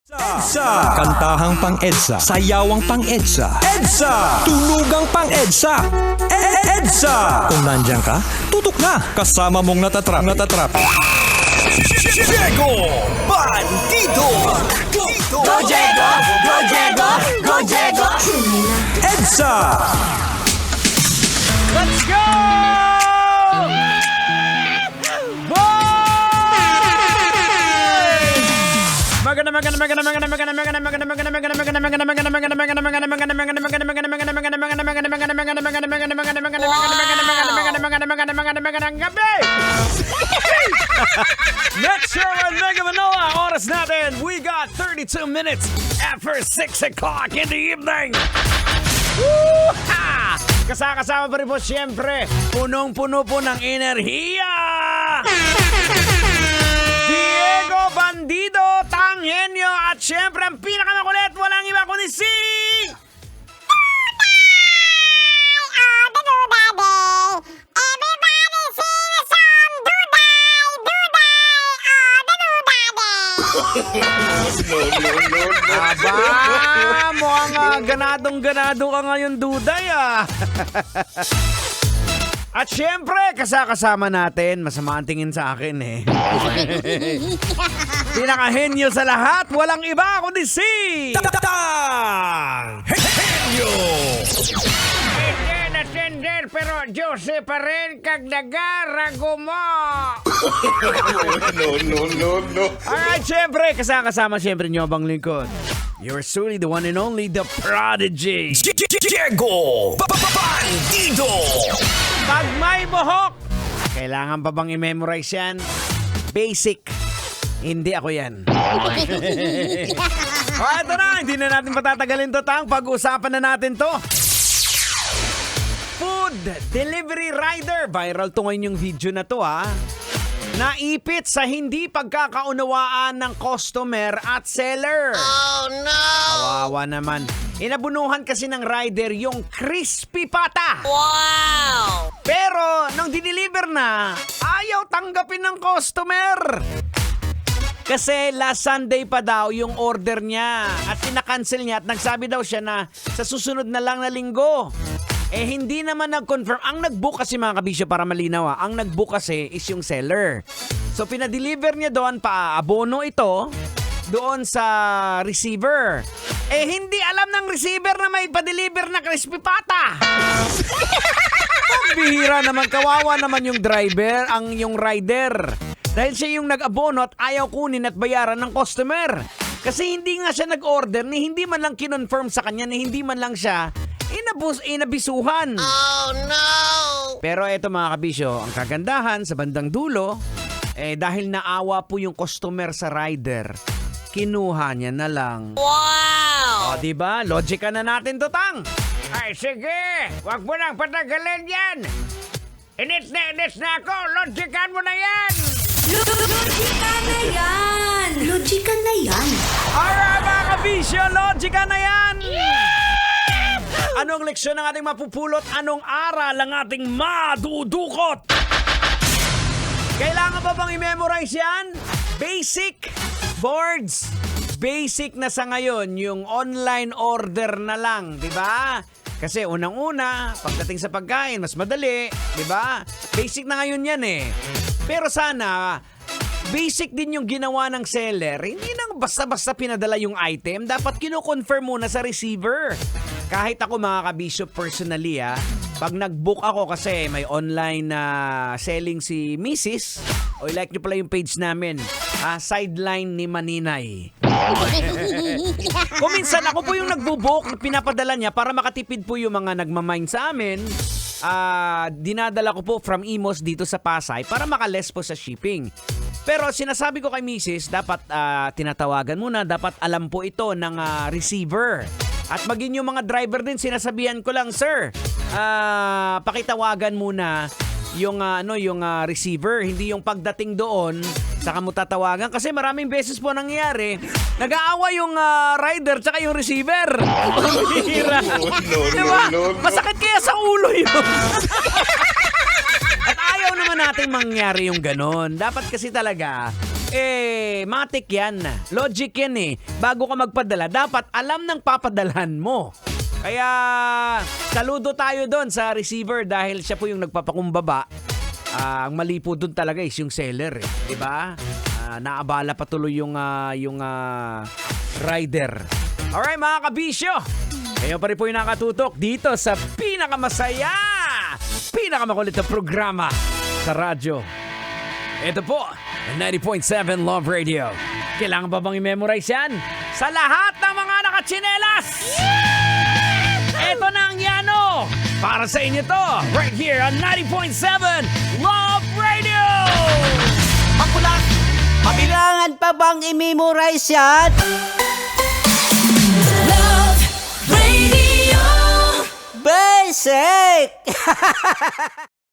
EDSA, kantahang pang-EDSA, sayawang pang-EDSA, EDSA, tulugang pang-EDSA, EDSA. Kung nandiyan ka, tutok na, kasama mong natatrap. Diego Bandido! Go Diego! Go Diego! Go Diego! EDSA! Let's go! Next show on Mega Manila. Oras natin, we got 32 minutes after 6 o'clock in the evening. Woo-ha! Kasama pa rin po siyempre, punong-puno po ng enerhiya. Diego Bandido, Tanghenyo, at siyempre ang pinakamakulit, walang iba kundi si... Aba, mukhang ganadong-ganado ka ngayon, Duday, ah. At syempre, kasama natin, masama ang tingin sa akin, eh. Pinakahenyo sa lahat, walang iba kundi si... Henyo! Nasender, pero Jose pa rin kag nagarago mo. No. Alright, syempre, kasama syempre nyo bang lingkod. You're truly the one and only, the Prodigy. Diego Bandido! Pag may buhok, kailangan pa bang i-memorize yan? Basic. Hindi ako yan. Ito na, hindi na natin patatagalin to, Tang. Pag-usapan na natin to. Food delivery rider. Viral to ngayon yung video na to, ha. Naipit sa hindi pagkakaunawaan ng customer at seller. Oh no! Kawawa naman. Inabunuhan kasi ng rider yung crispy pata. Wow! Pero nung dineliver na, ayaw tanggapin ng customer. Kasi last Sunday pa daw yung order niya at pinakancel niya at nagsabi daw siya na sa susunod na lang na linggo. Eh hindi naman nag-confirm. Ang nag-book kasi mga kabisyo para malinaw, ang nag-book kasi is yung seller. So pinadeliver niya doon, pa-abono ito doon sa receiver. Eh hindi alam ng receiver na may pa-deliver na crispy pata. Bihira naman, kawawa naman yung driver, yung rider. Dahil siya yung nag-abono at ayaw kunin at bayaran ng customer. Kasi hindi nga siya nag-order, ni hindi man lang kinonfirm sa kanya, ni hindi man lang siya inabisuhan. Oh no! Pero eto mga kabisyo, ang kagandahan sa bandang dulo, dahil naawa po yung customer sa rider, kinuha niya na lang. Wow! O, diba? Logika na natin to, Tang. Ay, sige. Wag mo nang patagalin yan. Inits na ako. Logikan mo na yan. Logika na yan! Logika na yan! Alright, mga kabisyo, logika na yan. Anong leksyon ang ating mapupulot? Anong aral ang ating madudukot? Kailangan pa bang i-memorize yan? Basic boards. Basic na sa ngayon, yung online order na lang, di ba? Kasi unang-una, pagdating sa pagkain, mas madali, di ba? Basic na ngayon yan eh. Pero sana, basic din yung ginawa ng seller. Hindi nang basta-basta pinadala yung item. Dapat kino-confirm muna sa receiver. Kahit ako mga kabisyo personally, pag nag-book ako kasi may online na selling si Mrs. O like nyo pala yung page namin, Sideline ni Maninay. Kung minsan ako po yung nagbo-book, pinapadala niya para makatipid po yung mga nagmamind sa amin. Dinadala ko po from Imos dito sa Pasay para makaless po sa shipping. Pero sinasabi ko kay Mrs. dapat tinatawagan muna, dapat alam po ito ng receiver. At maging yung mga driver din, sinasabihan ko lang, sir, pakitawagan muna yung receiver, hindi yung pagdating doon saka mo tatawagan kasi maraming beses po nangyayari nag-aawa yung rider tsaka yung receiver. Hira. Diba? Masakit kaya sa ulo yun. At ayaw naman natin mangyari yung ganon. Dapat kasi talaga matik yan. Logic yan eh. Bago ka magpadala, dapat alam ng papadalhan mo. Kaya, saludo tayo doon sa receiver dahil siya po yung nagpapakumbaba. Ang mali po doon talaga is yung seller eh. Diba? Naabala patuloy yung rider. Alright mga kabisyo. Kayo pa rin po yung nakatutok dito sa pinakamasaya, pinakamakulit na programa sa radyo. Ito po, 90.7 Love Radio. Kailangan ba bang i-memorize yan? Sa lahat ng mga nakatsinelas! Ito na ang Yano! Para sa inyo to, right here on 90.7 Love Radio! Makulat! Kailangan pa bang i-memorize yan? Love Radio. Basic!